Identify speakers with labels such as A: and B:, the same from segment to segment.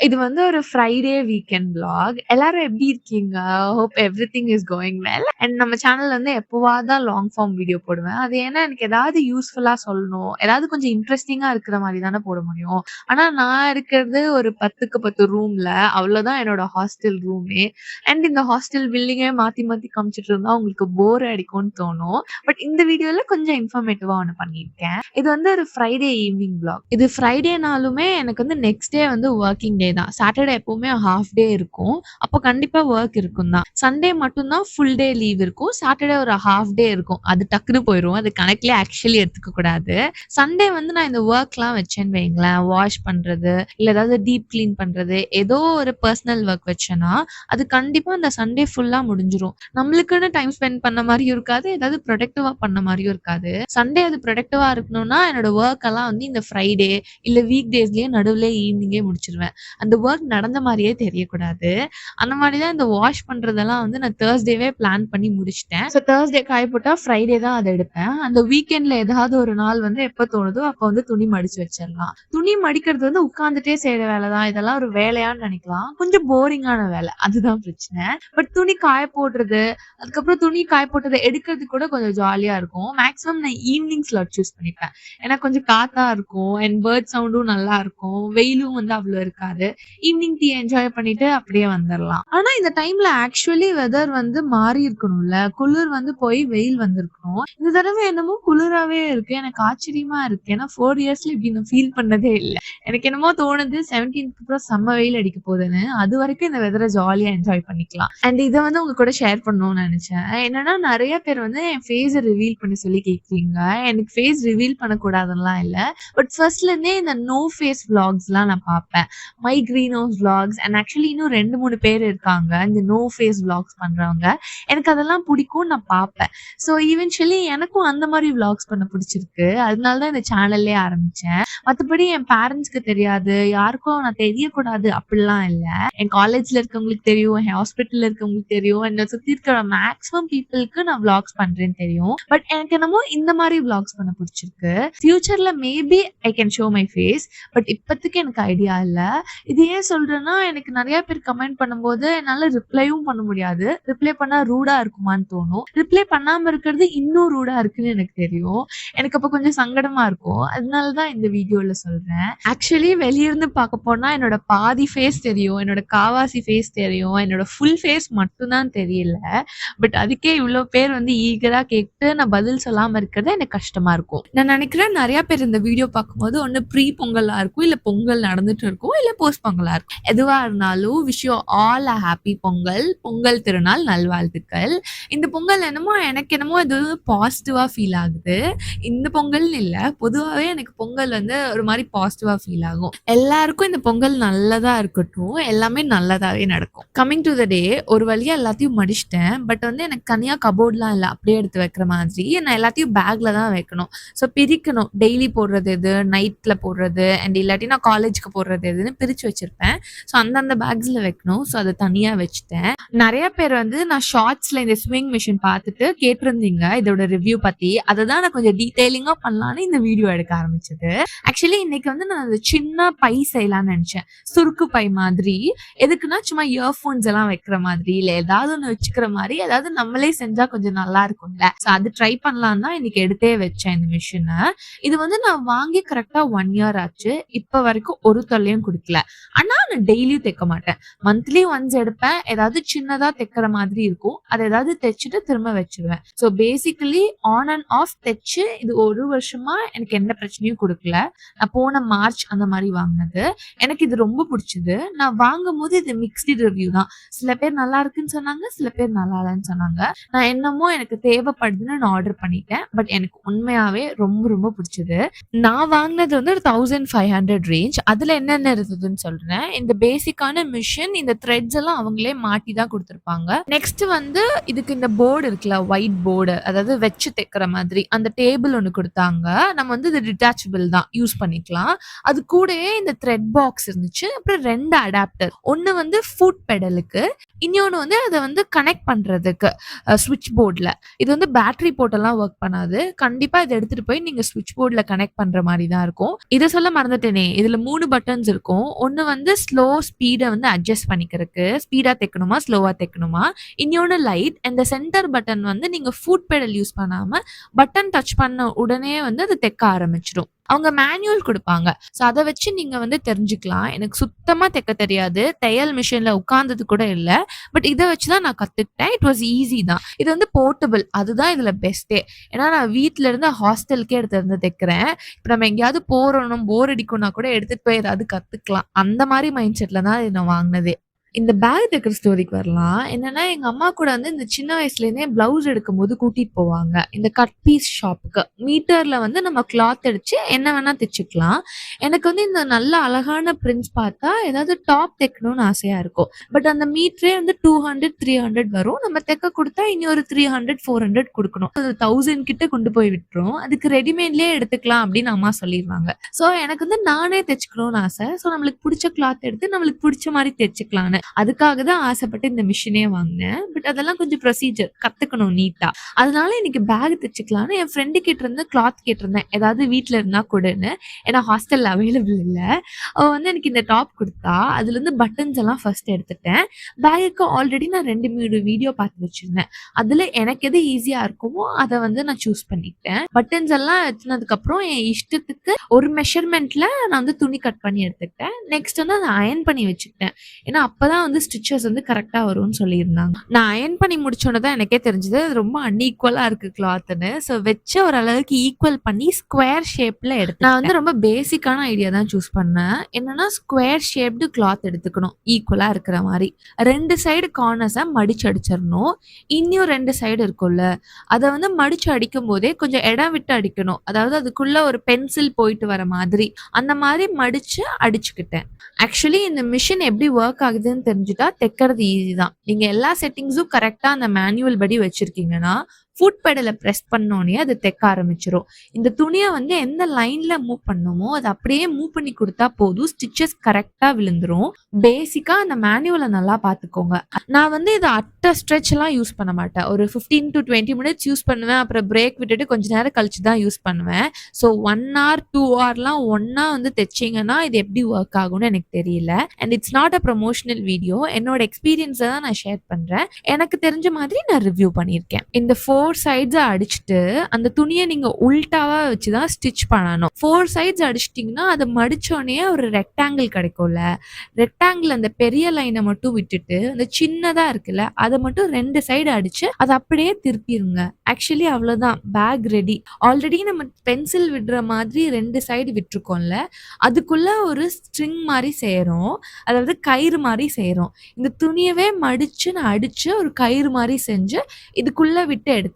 A: இது வந்து ஒரு ஃப்ரைடே வீக்கெண்ட் விளாக். எல்லாரும் எப்படி இருக்கீங்க? Hope everything is going well. And நம்ம சேனல்ல வந்து எப்பவாவது தான் லாங் ஃபார்ம் வீடியோ போடுவேன். அது ஏன்னா எனக்கு ஏதாவது யூஸ்ஃபுல்லா சொல்லணும். ஏதாவது கொஞ்சம் இன்ட்ரஸ்டிங்கா இருக்கிற மாரி தானே போட முடியும். ஆனா நான் இருக்கிறது ஒரு 10க்கு 10 ரூம்ல. அவ்வளோதான் என்னோட ஹாஸ்டல் ரூமே. அண்ட் இந்த ஹாஸ்டல் பில்டிங்கே மாத்தி மாத்தி காமிச்சிட்டு இருந்தா உங்களுக்கு போர் அடிக்கும்னு தோணும். பட் இந்த வீடியோல கொஞ்சம் இன்ஃபர்மேட்டிவா ஒண்ணு பண்ணியிருக்கேன். இது வந்து ஒரு ஃப்ரைடே ஈவினிங் விளாக். இது ஃப்ரைடேனாலுமே எனக்கு வந்து நெக்ஸ்ட் டே வந்து வொர்க்கிங் டே தான். சாட்டர்டே எப்பவுமே ஹாஃப் டே இருக்கும். அப்போ கண்டிப்பா வொர்க் இருக்கும் தான். சண்டே மட்டும் தான் ஃபுல் டே லீவ் இருக்கும். சாட்டர்டே ஒரு ஹாஃப் டே இருக்கும். அது டக்குனு போயிரும். அது கணக்குலயே ஆக்சுவலி எடுத்துக்க கூடாது. சண்டே வந்து நான் இந்த ஒர்க்லாம் வச்சேன்னு வைங்களேன், வாஷ் பண்றது, இல்ல ஏதாவது டீப் கிளீன் பண்றது, ஏதோ ஒரு பர்சனல் ஒர்க் வச்சேன்னா, அது கண்டிப்பா அந்த சண்டே ஃபுல்லா முடிஞ்சிரும். நம்மளுக்குன்னு டைம் ஸ்பெண்ட் பண்ண மாரியும் இருக்காது. ஏதாவது ப்ரொடக்டிவா பண்ண மாரியும் இருக்காது. சண்டே அது ப்ரொடக்டிவா இருக்கணும்னா, என்னோட ஒர்க் எல்லாம் வந்து இந்த ஃப்ரைடே இல்ல வீக் டேஸ்லயே நடுவுல ஈவினிங்கே முடிச்சிருவேன். அந்த ஒர்க் நடந்த மாரியே தெரியக்கூடாது. அந்த மாரி தான் இந்த வாஷ் பண்றதெல்லாம் வந்து நான் Thursdayவே பிளான் பண்ணி முடிச்சுட்டேன். ஸோ Thursday காய போட்டா ஃப்ரைடே தான் அத எடுப்பேன். அந்த வீக்கெண்ட்ல ஏதாவது ஒரு நாள் வந்து எப்ப தோணுதோ அப்ப வந்து துணி மடிச்சு வச்சிரலாம். துணி மடிக்கிறது வந்து உட்கார்ந்துட்டே செய்ற வேலை தான். இதெல்லாம் ஒரு வேலையான்னு நினைக்கலாம். கொஞ்சம் போரிங்கான வேலை. அதுதான் பிரச்சனை. பட் துணி காய போடுறது, அதுக்கப்புறம் துணி காய போட்டத எடுக்கிறது கூட கொஞ்சம் ஜாலியா இருக்கும். மேக்ஸிமம் நான் ஈவினிங் ஸ்லாட் சூஸ் பண்ணிப்பேன். ஏன்னா கொஞ்சம் காத்தா இருக்கும் அண்ட் பேர்ட் சவுண்டும் நல்லா இருக்கும். வெயிலும் வந்து அவ்வளோ இருக்காது. ஈவினிங் டீ என்ஜாய் பண்ணிட்டு அப்படியே வந்துரலாம். ஆனா இந்த டைம்ல ஆக்சுவலி வெதர் வந்து மாறி இருக்கணும்ல. குளிர் வந்து போய் வெயில் வந்திருக்கணும். இந்த தடவை என்னமோ குளிராவே இருக்கு. எனக்கு ஆச்சரியமா இருக்கு. ஏன்னா 4 இயர்ஸ்ல இப்படி நான் ஃபீல் பண்ணதே இல்ல. எனக்கு என்னமோ தோணுது 17க்கு அப்புறம் செம்ம வெயில் அடிக்க போகுதுன்னு. அது வரைக்கும் இந்த வெதரை ஜாலியா என்ஜாய் பண்ணிக்கலாம். அண்ட் இதை வந்து உங்க கூட ஷேர் பண்ணணும்னு நினைச்சேன். என்னன்னா நிறைய பேர் வந்து என் ஃபேஸை ரிவீல் பண்ணி சொல்லி கேட்குறீங்க. எனக்கு ஃபேஸ் ரிவீல் பண்ணக்கூடாதுலாம் இல்ல. பட் ஃபர்ஸ்ட்ல இருந்தே இந்த நோ ஃபேஸ் விளாக்ஸ்லாம் நான் பார்ப்பேன். மை கிரீனோஸ் விளாக்ஸ் அண்ட் ஆக்சுவலி இன்னும் 2-3 பேர் இருக்காங்க இந்த நோ ஃபேஸ் விளாக்ஸ் பண்றவங்க. எனக்கு அதெல்லாம் பிடிக்கும், நான் பார்ப்பேன். ஸோ ஈவென்ச்சுவலி எனக்கும் அந்த மாதிரி விளாக்ஸ் பண்ண பிடிச்சிருக்கு. அதனால தான் இந்த சேனல்லே ஆரம்பிச்சேன். மற்றபடி என் பேரண்ட்ஸ்க்கு தெரியாது, யாருக்கும் நான் தெரியக்கூடாது அப்படிலாம் இல்லை. என் காலேஜ்ல இருக்கவங்களுக்கு தெரியும், என் ஹாஸ்பிட்டல்ல இருக்கவங்களுக்கு தெரியும், என்னை சுற்றி இருக்கிற மேக்ஸிமம் பீப்புளுக்கு நான் விளாக்ஸ் பண்றேன்னு தெரியும். பட் எனக்கு என்னமோ இந்த மாதிரி விளாக்ஸ் பண்ண பிடிச்சிருக்கு. ஃபியூச்சர்ல maybe I can show my face. But இப்போதைக்கு எனக்கு ஐடியா இல்லை. இது ஏன் சொல்றேன்னா, எனக்கு நிறைய பேர் கமெண்ட் பண்ணும்போது என்னால ரிப்ளையும் பண்ண முடியாது. ரிப்ளை பண்ணா ரூடா இருக்குமான்னு தோணும். ரிப்ளை பண்ணாம இருக்கிறது இன்னும் ரூடா இருக்குன்னு எனக்கு தெரியும். எனக்கு அப்ப கொஞ்சம் சங்கடமா இருக்கும். அதனாலதான் இந்த வீடியோல சொல்றேன். ஆக்சுவலி வெளியிருந்து பார்க்க போனா என்னோட பாதி ஃபேஸ் தெரியும், என்னோட காவாசி ஃபேஸ் தெரியும், என்னோட ஃபுல் ஃபேஸ் மட்டும்தான் தெரியல. பட் அதுக்கே இவ்வளவு பேர் வந்து ஈகரா கேட்டு நான் பதில் சொல்லாம இருக்கிறது எனக்கு கஷ்டமா இருக்கும். நான் நினைக்கிறேன் நிறைய பேர் இந்த வீடியோ பார்க்கும்போது ஒண்ணு ப்ரீ பொங்கலா இருக்கும், இல்ல பொங்கல் நடந்துட்டு இருக்கும், இல்ல போஸ்ட் பொங்கலா இருக்கும். எதுவா இருந்தாலும் wish you all a happy Pongal. Pongal திருநாள் நல்வாழ்த்துக்கள். இந்த பொங்கல் என்னமோ எனக்கு என்னமோ இது பாசிட்டிவா ஃபீல் ஆகுது. இந்த பொங்கல்னு இல்ல, பொதுவாவே எனக்கு பொங்கல் வந்து ஒரு மாதிரி பாசிட்டிவா ஃபீல் ஆகும். எல்லாருக்கும் இந்த பொங்கல் நல்லதா இருக்கட்டும், எல்லாமே நல்லதாவே நடக்கும். கம்மிங் டு த டே, ஒரு வழியா எல்லாத்தையும் மடிச்சிட்டேன். பட் வந்து எனக்கு தனியா கபோர்ட்லாம் இல்லை, அப்படியே எடுத்து வைக்கிற மாதிரி. நான் எல்லாத்தையும் பேக்ல தான் வைக்கணும். ஸோ பிரிக்கணும். டெய்லி போடுறது எது, நைட்ல போடுறது அண்ட் இல்லாட்டி நான் காலேஜுக்கு போடுறது எதுன்னு பிரிச்சு வச்சிருப்பேன். ஸோ அந்தந்த பேக்ஸ்ல வைக்கணும். ஸோ அதை தனியா வச்சுட்டேன். நிறைய பேர் வந்து நான் ஷார்ட்ஸ்ல இந்த ஸ்விங் மிஷின் பார்த்துட்டு கேட்டிருந்தீங்க இதோட ரிவ்யூ பத்தி. அதை தான் நான் கொஞ்சம் டீடைலிங்கா பண்ணலான்னு இந்த வீடியோ எடுக்க ஆரம்பிச்சது. ஆக்சுவலி இன்னைக்கு வந்து நான் அந்த சின்ன பை செய்யலாம்னு நினைச்சேன். சுருக்கு பை மாதிரி. எதுக்குன்னா சும்மா இயர்போன்ஸ் எல்லாம் வைக்கிற மாதிரி, இல்ல ஏதாவது ஒண்ணு வச்சுக்கிற மாதிரி, ஏதாவது நம்மளே செஞ்சா கொஞ்சம் நல்லா இருக்கும்ல. ஸோ அது ட்ரை பண்ணலாம் தான் இன்னைக்கு எடுத்தே வச்சேன் இந்த மிஷினை. இது வந்து நான் வாங்கி கரெக்டா 1 இயர் ஆச்சு. இப்ப வரைக்கும் ஒரு தொல்லையும் கொடுக்கல. ஆனா நான் டெய்லியும் தைக்க மாட்டேன். மந்த்லி ஒன்ஸ் எடுப்பேன். ஏதாவது சின்னதா தைக்கிற மாதிரி இருக்கும். அதை ஏதாவது தைச்சிட்டு திரும்ப வச்சிருவேன். So basically on and half தைச்சு இது 1 வருஷமா எனக்கு எந்த பிரச்சனையும் கொடுக்கல. நான் போன மார்ச் அந்த மாதிரி வாங்கினது. எனக்கு இது ரொம்ப பிடிச்சது. நான் வாங்கும் போது இது மிக்ஸ்டு ரிவ்யூ தான். சில பேர் நல்லா இருக்குன்னு சொன்னாங்க, சில பேர் நல்லா இல்லைன்னு சொன்னாங்க. நான் என்னமோ எனக்கு தேவைப்படுதுன்னு நான் ஆர்டர் பண்ணிட்டேன். பட் எனக்கு உண்மையாவே ரொம்ப ரொம்ப பிடிச்சது. நான் வாங்கினது வந்து ஒரு 1500 ரேஞ்ச். அதுல என்னென்ன இருந்ததுன்னு சொல்றேன். இந்த பேசிக்கான மிஷின், இந்த த்ரெட்ஸ் எல்லாம் அவங்களே மாட்டி தான் கொடுத்துருப்பாங்க. நெக்ஸ்ட் வந்து இதுக்கு இந்த போர்டு இருக்குல்ல, ஒயிட் போர்டு, அதாவது வச்சு தைக்கிற மாதிரி அந்த டேபிள் ஒன்று கொடுத்தாங்க. நம்ம வந்து இது டிட்டாச்சபிள் தான், யூஸ் பண்ணிக்கலாம். அது கூடயே இந்த த்ரெட் பாக்ஸ் இருந்துச்சு. அப்புறம் 2 அடாப்டர். ஒன்னு வந்து ஃபுட் பெடலுக்கு, இன்னொன்னு வந்து அதை வந்து கனெக்ட் பண்றதுக்கு ஸ்விட்ச் போர்ட்ல. இது வந்து பேட்டரி போட்டெல்லாம் ஒர்க் பண்ணாது. கண்டிப்பா இதை எடுத்துட்டு போய் நீங்க ஸ்விட்ச் போர்ட்ல கனெக்ட் பண்ற மாதிரி தான் இருக்கும். இதை சொல்ல மறந்துட்டேனே, இதுல 3 பட்டன்ஸ் இருக்கும். ஒண்ணு வந்து ஸ்பீட வந்து அட்ஜஸ்ட் பண்ணிக்கிறதுக்கு. ஸ்பீடா தைக்கணுமா, ஸ்லோவா தைக்கணுமா. இன்னொன்னு லைட். அந்த சென்டர் பட்டன் வந்து நீங்க ஃபுட் பெடல் யூஸ் பண்ணாம பட்டன் டச் பண்ண உடனே வந்து அது தைக்க ஆரம்பிச்சுரும். அவங்க மேனுவல் குடுப்பாங்க. ஸோ அத வச்சு நீங்க வந்து தெரிஞ்சுக்கலாம். எனக்கு சுத்தமா தைக்க தெரியாது. தையல் மிஷின்ல உட்கார்ந்தது கூட இல்ல. பட் இத வச்சு தான் நான் கத்துக்கிட்டேன். இட் வாஸ் ஈஸி தான். இது வந்து போர்ட்டபிள். அதுதான் இதுல பெஸ்ட்டே. ஏன்னா நான் வீட்ல இருந்து ஹாஸ்டலுக்கே எடுத்துட்டு வந்து தைக்கிறேன். இப்ப நம்ம எங்கேயாவது போறோம், போர் அடிக்கும்னா கூட எடுத்துட்டு போய் ஏதாவது கத்துக்கலாம். அந்த மாரி மைண்ட் செட்ல தான் இத நான் வாங்குனதே. இந்த பேக் தைக்கிற ஸ்டோரிக்கு வரலாம். என்னன்னா, எங்க அம்மா கூட வந்து இந்த சின்ன வயசுலேருந்தே ப்ளவுஸ் எடுக்கும்போது கூட்டிட்டு போவாங்க. இந்த கட் பீஸ் ஷாப்புக்கு. மீட்டர்ல வந்து நம்ம கிளாத் அடிச்சு என்ன வேணா தச்சுக்கலாம். எனக்கு வந்து இந்த நல்ல அழகான பிரிண்ட்ஸ் பார்த்தா ஏதாவது டாப் தைக்கணும்னு ஆசையா இருக்கும். பட் அந்த மீட்டரே வந்து 200, 300 வரும். நம்ம தைக்க குடுத்தா இனி ஒரு 300, 400 குடுக்கணும். அது 1000 கிட்ட கொண்டு போய் விட்டுரும். அதுக்கு ரெடிமேட்லயே எடுத்துக்கலாம் அப்படின்னு அம்மா சொல்லிருவாங்க. ஸோ எனக்கு வந்து நானே தச்சுக்கணும்னு ஆசை. ஸோ நம்மளுக்கு புடிச்ச கிளாத் எடுத்து நம்மளுக்கு புடிச்ச மாரி தச்சுக்கலான்னு. அதுக்காக தான் ஆசைப்பட்டு இந்த மிஷினே வாங்கினேன். பட் அதெல்லாம் கொஞ்சம் ப்ரொசீஜர் கத்துக்கணும் நீட்டா. அதனால இன்னைக்கு பேக் தச்சுக்கலான்னு என் ஃப்ரெண்டு கிட்ட இருந்து கிளாத் கேட்டிருந்தேன். ஏதாவது வீட்ல இருந்தா குடுன்னு. ஏன்னா ஹாஸ்டல்ல அவைலபிள் இல்ல. அவ வந்து எனக்கு இந்த டாப் குடுத்தா. அதுலருந்து பட்டன்ஸ் எல்லாம் ஃபர்ஸ்ட் எடுத்துட்டேன். பேக்குக்கு ஆல்ரெடி நான் 2, 3 வீடியோ பார்த்து வச்சிருந்தேன். அதுல எனக்கு எது ஈஸியா இருக்குமோ அத வந்து நான் சூஸ் பண்ணிக்கிட்டேன். பட்டன்ஸ் எல்லாம் எத்துனதுக்கு அப்புறம் என் இஷ்டத்துக்கு ஒரு மெஷர்மென்ட்ல நான் வந்து துணி கட் பண்ணி எடுத்துக்கிட்டேன். நெக்ஸ்ட் வந்து அத அயர்ன் பண்ணி வச்சுக்கிட்டேன். ஏன்னா அப்பதான் வந்து ஸ்டிச்சஸ் வந்து கரெக்டா வரும்னு சொல்லியிருந்தாங்க. நான் அயர்ன் பண்ணி முடிச்சோன்னு தான் எனக்கே தெரிஞ்சது அது ரொம்ப அன்ஈக்குவலா இருக்கு கிளாத்ன்னு. ஸோ வச்ச ஓரளவுக்கு ஈக்குவல் பண்ணி ஸ்கொயர் ஷேப்ல எடுத்து நான் வந்து ரொம்ப பேசிக்கான ஐடியா தான் சூஸ் பண்ணேன். என்னன்னா ஸ்கொயர் ஷேப்டு கிளாத் எடுத்துக்கணும் ஈக்குவலா இருக்கிற மாதிரி. 2 சைடு கார்னர்ஸை மடிச்சு அடிச்சிடணும். இன்னும் 2 சைடு இருக்கும்ல அதை வந்து மடிச்சு அடிக்கும் போதே கொஞ்சம் இடம் விட்டு அடிக்கணும். அதாவது அதுக்குள்ள ஒரு பென்சில் போயிட்டு வர மாதிரி அந்த மாதிரி மடிச்சு அடிச்சுக்கிட்டேன். ஆக்சுவலி இந்த மிஷின் எப்படி ஒர்க் ஆகுதுன்னு தெரிஞ்சுட்டா தைக்கிறது ஈஸி தான். நீங்க எல்லா செட்டிங்ஸும் கரெக்டா அந்த மேனுவல் படி வச்சிருக்கீங்கன்னா ஃபுட் பெடலை பிரஸ் பண்ணோடனே அது தைக்க ஆரம்பிச்சிரும். இந்த துணியை வந்து எந்த லைன்ல மூவ் பண்ணுமோ அதை அப்படியே மூவ் பண்ணி கொடுத்தா போதும். ஸ்டிச்சஸ் கரெக்டா விழுந்துரும். பேசிக்கா அந்த மேனுவலை நல்லா பார்த்துக்கோங்க. நான் வந்து இதை அட்ட ஸ்ட்ரெச் எல்லாம் யூஸ் பண்ண மாட்டேன். ஒரு 15 to 20 மினிட்ஸ் யூஸ் பண்ணுவேன். அப்புறம் பிரேக் விட்டுட்டு கொஞ்ச நேரம் கழிச்சு தான் யூஸ் பண்ணுவேன். ஸோ 1 hour 2 hourலாம் ஒன்னா வந்து தைச்சிங்கன்னா இது எப்படி ஒர்க் ஆகும்னு எனக்கு தெரியல. And it's not a promotional video. என்னோட எக்ஸ்பீரியன்ஸை தான் நான் ஷேர் பண்றேன். எனக்கு தெரிஞ்ச மாதிரி நான் ரிவ்யூ பண்ணியிருக்கேன். இந்த 4 சைட்ஸ் அடிச்சுட்டு அந்த துணியை நீங்க உல்டாவா வச்சுதான் ஸ்டிச் பண்ணணும். 4 சைட்ஸ் அடிச்சிட்டீங்கன்னா அதை மடிச்சோடனே ஒரு ரெக்டாங்கிள் கிடைக்கும்ல. ரெக்டாங்கிள் அந்த பெரிய லைனை மட்டும் விட்டுட்டு அந்த சின்னதா இருக்குல்ல அதை மட்டும் 2 சைடு அடிச்சு அதை அப்படியே திருப்பிடுங்க. ஆக்சுவலி அவ்வளவுதான், பேக் ரெடி. ஆல்ரெடி நம்ம பென்சில் விடுற மாதிரி 2 சைடு விட்டுருக்கோம்ல, அதுக்குள்ள ஒரு ஸ்ட்ரிங் மாதிரி செய்யறோம். அதாவது கயிறு மாதிரி செய்யறோம். இந்த துணியவே மடிச்சு நான் அடிச்சு ஒரு கயிறு மாதிரி செஞ்சு இதுக்குள்ள விட்டு எடுத்துட்டேன்.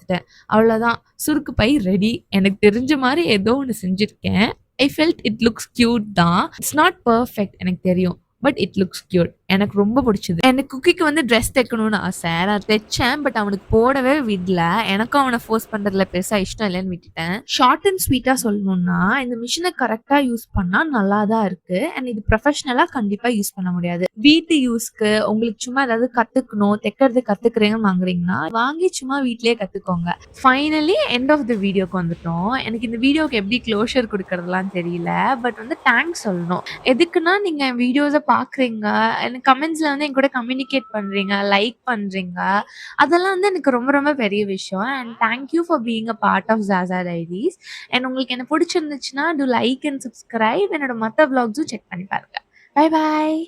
A: அவ்வளவுதான், சுருக்கு பை ரெடி. எனக்கு தெரிஞ்ச மாதிரி ஏதோ ஒன்று செஞ்சிருக்கேன். I felt it looks cute தான். இட்ஸ் நாட் பர்ஃபெக்ட் எனக்கு தெரியும். But it looks cute. எனக்கு ரொம்ப பிடிச்சது. எனக்கு குக்கிக்கு வந்து ட்ரெஸ் தைக்கணும்னு ஆசை. நான் தைச்சேன். பட் அவனுக்கு போடவே விடல. எனக்கும் அவனை ஃபோர்ஸ் பண்றதுல பெருசா இஷ்டம் இல்லைன்னு விட்டுட்டேன். ஷார்ட் அண்ட் ஸ்வீட்டா சொல்லணும்னா இந்த மிஷினை கரெக்டா யூஸ் பண்ணா நல்லா தான் இருக்கு. அண்ட் இது ப்ரொஃபஷனலா கண்டிப்பா யூஸ் பண்ண முடியாது. வீட்டு யூஸ்க்கு உங்களுக்கு சும்மா ஏதாவது கத்துக்கணும், தைக்கிறது கத்துக்கிறீங்கன்னு வாங்குறீங்கன்னா வாங்கி சும்மா வீட்லயே கத்துக்கோங்க. ஃபைனலி எண்ட் ஆஃப் த வீடியோக்கு வந்துட்டோம். எனக்கு இந்த வீடியோக்கு எப்படி க்ளோஷர் கொடுக்கறதுலாம் தெரியல. பட் வந்து தேங்க்ஸ் சொல்லணும். எதுக்குன்னா நீங்க என் வீடியோஸை பாக்குறீங்க, எனக்கு கமெண்ட்ஸ்ல வந்து என் கூட கம்யூனிகேட் பண்றீங்க, லைக் பண்றீங்க. அதெல்லாம் வந்து எனக்கு ரொம்ப ரொம்ப பெரிய விஷயம். And thank you for being a part of Jasa diaries. And உங்களுக்கு என்ன பிடிச்சிருந்துச்சுன்னா டு லைக் அண்ட் சப்ஸ்கிரைப். என்னோட மற்ற vlogsம் செக் பண்ணி பாருங்க. Bye bye.